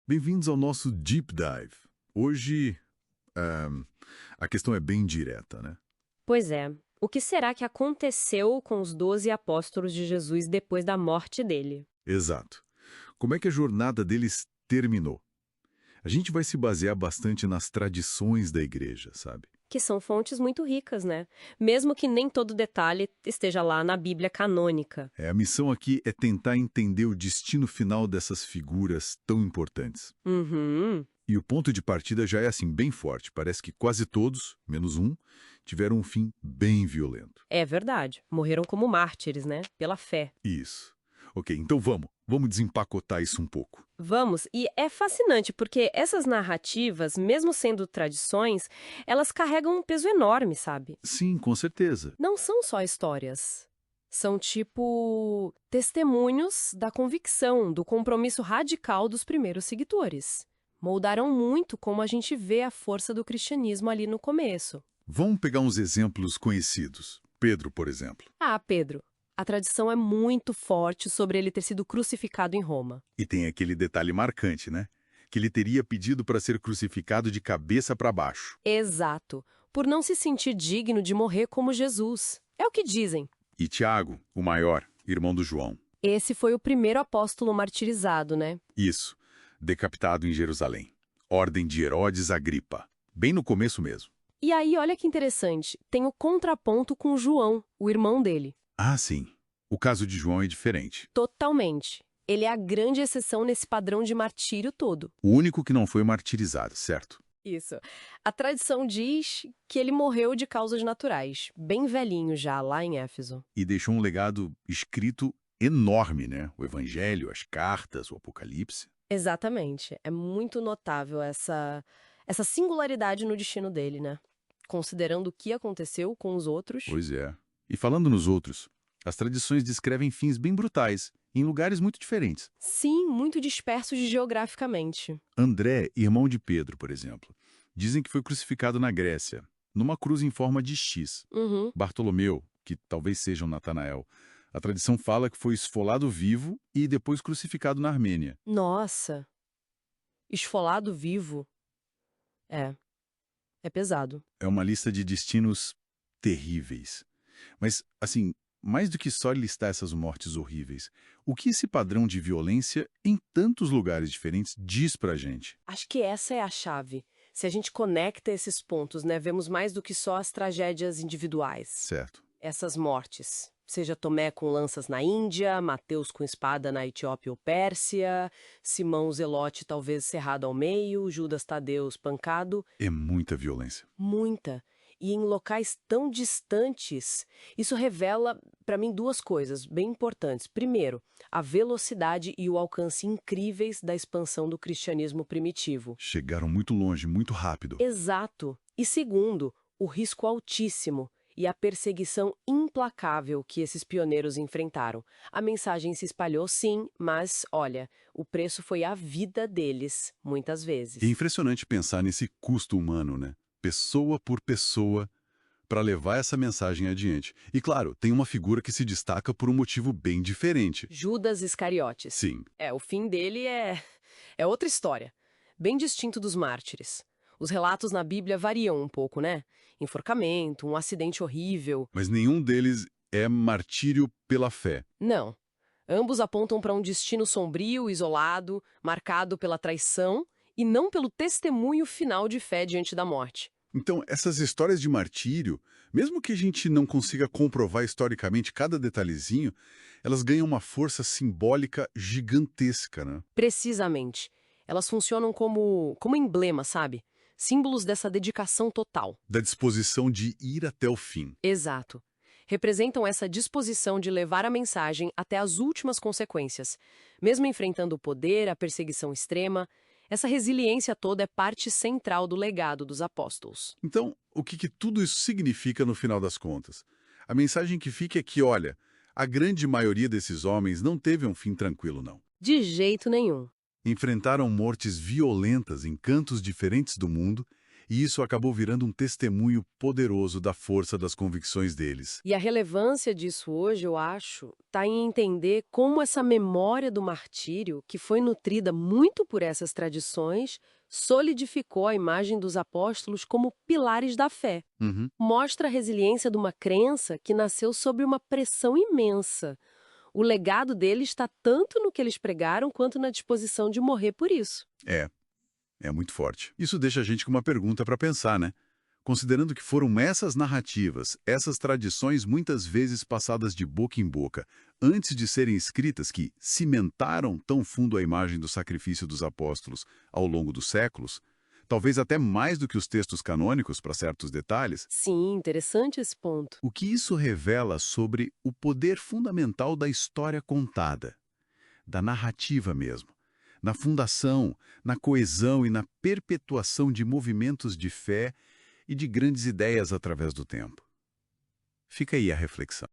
Bem-vindos ao nosso Deep Dive. Hoje, a questão é bem direta, né? Pois é. O que será que aconteceu com os 12 apóstolos de Jesus depois da morte dele? Exato. Como é que a jornada deles terminou? A gente vai se basear bastante nas tradições da igreja, sabe? Que são fontes muito ricas, né? Mesmo que nem todo detalhe esteja lá na Bíblia canônica. A missão aqui é tentar entender o destino final dessas figuras tão importantes. Uhum. E o ponto de partida já é assim bem forte. Parece que quase todos, menos um, tiveram um fim bem violento. É verdade. Morreram como mártires, né? Pela fé. Isso. Ok, então vamos desempacotar isso um pouco. Vamos, e é fascinante porque essas narrativas, mesmo sendo tradições, elas carregam um peso enorme, sabe? Sim, com certeza. Não são só histórias. São tipo testemunhos da convicção, do compromisso radical dos primeiros seguidores. Moldaram muito como a gente vê a força do cristianismo ali no começo. Vamos pegar uns exemplos conhecidos. Pedro, por exemplo. Ah, Pedro, a tradição é muito forte sobre ele ter sido crucificado em Roma. E tem aquele detalhe marcante, né? Que ele teria pedido para ser crucificado de cabeça para baixo. Exato, por não se sentir digno de morrer como Jesus. É o que dizem. E Tiago, o maior, irmão do João. Esse foi o primeiro apóstolo martirizado, né? Isso, decapitado em Jerusalém. Ordem de Herodes Agripa. Bem no começo mesmo. E aí, olha que interessante, tem o contraponto com João, o irmão dele. Ah, sim. O caso de João é diferente. Totalmente. Ele é a grande exceção nesse padrão de martírio todo. O único que não foi martirizado, certo? Isso. A tradição diz que ele morreu de causas naturais, bem velhinho já, lá em Éfeso. E deixou um legado escrito enorme, né? O Evangelho, as cartas, o Apocalipse. Exatamente. É muito notável essa singularidade no destino dele, né? Considerando o que aconteceu com os outros. Pois é. E falando nos outros, as tradições descrevem fins bem brutais, em lugares muito diferentes. Sim, muito dispersos geograficamente. André, irmão de Pedro, por exemplo, dizem que foi crucificado na Grécia, numa cruz em forma de X. Uhum. Bartolomeu, que talvez seja um Natanael, a tradição fala que foi esfolado vivo e depois crucificado na Armênia. Nossa, esfolado vivo. É pesado. É uma lista de destinos terríveis. Mas, assim, mais do que só listar essas mortes horríveis, o que esse padrão de violência em tantos lugares diferentes diz pra gente? Acho que essa é a chave. Se a gente conecta esses pontos, né, vemos mais do que só as tragédias individuais. Certo. Essas mortes. Seja Tomé com lanças na Índia, Mateus com espada na Etiópia ou Pérsia, Simão Zelote talvez cerrado ao meio, Judas Tadeu espancado. É muita violência. Muita. E em locais tão distantes. Isso revela, para mim, duas coisas bem importantes. Primeiro, a velocidade e o alcance incríveis da expansão do cristianismo primitivo. Chegaram muito longe, muito rápido. Exato. E segundo, o risco altíssimo e a perseguição implacável que esses pioneiros enfrentaram. A mensagem se espalhou, sim, mas, olha, o preço foi a vida deles, muitas vezes. É impressionante pensar nesse custo humano, né? Pessoa por pessoa, para levar essa mensagem adiante. E claro, tem uma figura que se destaca por um motivo bem diferente. Judas Iscariotes. Sim. O fim dele é outra história, bem distinto dos mártires. Os relatos na Bíblia variam um pouco, né? Enforcamento, um acidente horrível. Mas nenhum deles é martírio pela fé. Não. Ambos apontam para um destino sombrio, isolado, marcado pela traição e não pelo testemunho final de fé diante da morte. Então, essas histórias de martírio, mesmo que a gente não consiga comprovar historicamente cada detalhezinho, elas ganham uma força simbólica gigantesca, né? Precisamente. Elas funcionam como emblema, sabe? Símbolos dessa dedicação total. Da disposição de ir até o fim. Exato. Representam essa disposição de levar a mensagem até as últimas consequências. Mesmo enfrentando o poder, a perseguição extrema, essa resiliência toda é parte central do legado dos apóstolos. Então, o que tudo isso significa no final das contas? A mensagem que fica é que, olha, a grande maioria desses homens não teve um fim tranquilo, não. De jeito nenhum. Enfrentaram mortes violentas em cantos diferentes do mundo E isso acabou virando um testemunho poderoso da força das convicções deles. E a relevância disso hoje, eu acho, está em entender como essa memória do martírio, que foi nutrida muito por essas tradições, solidificou a imagem dos apóstolos como pilares da fé. Uhum. Mostra a resiliência de uma crença que nasceu sob uma pressão imensa. O legado deles está tanto no que eles pregaram quanto na disposição de morrer por isso. É muito forte. Isso deixa a gente com uma pergunta para pensar, né? Considerando que foram essas narrativas, essas tradições muitas vezes passadas de boca em boca, antes de serem escritas, que cimentaram tão fundo a imagem do sacrifício dos apóstolos ao longo dos séculos, talvez até mais do que os textos canônicos para certos detalhes, Sim, interessante esse ponto. o que isso revela sobre o poder fundamental da história contada, da narrativa mesmo, na fundação, na coesão e na perpetuação de movimentos de fé e de grandes ideias através do tempo. Fica aí a reflexão.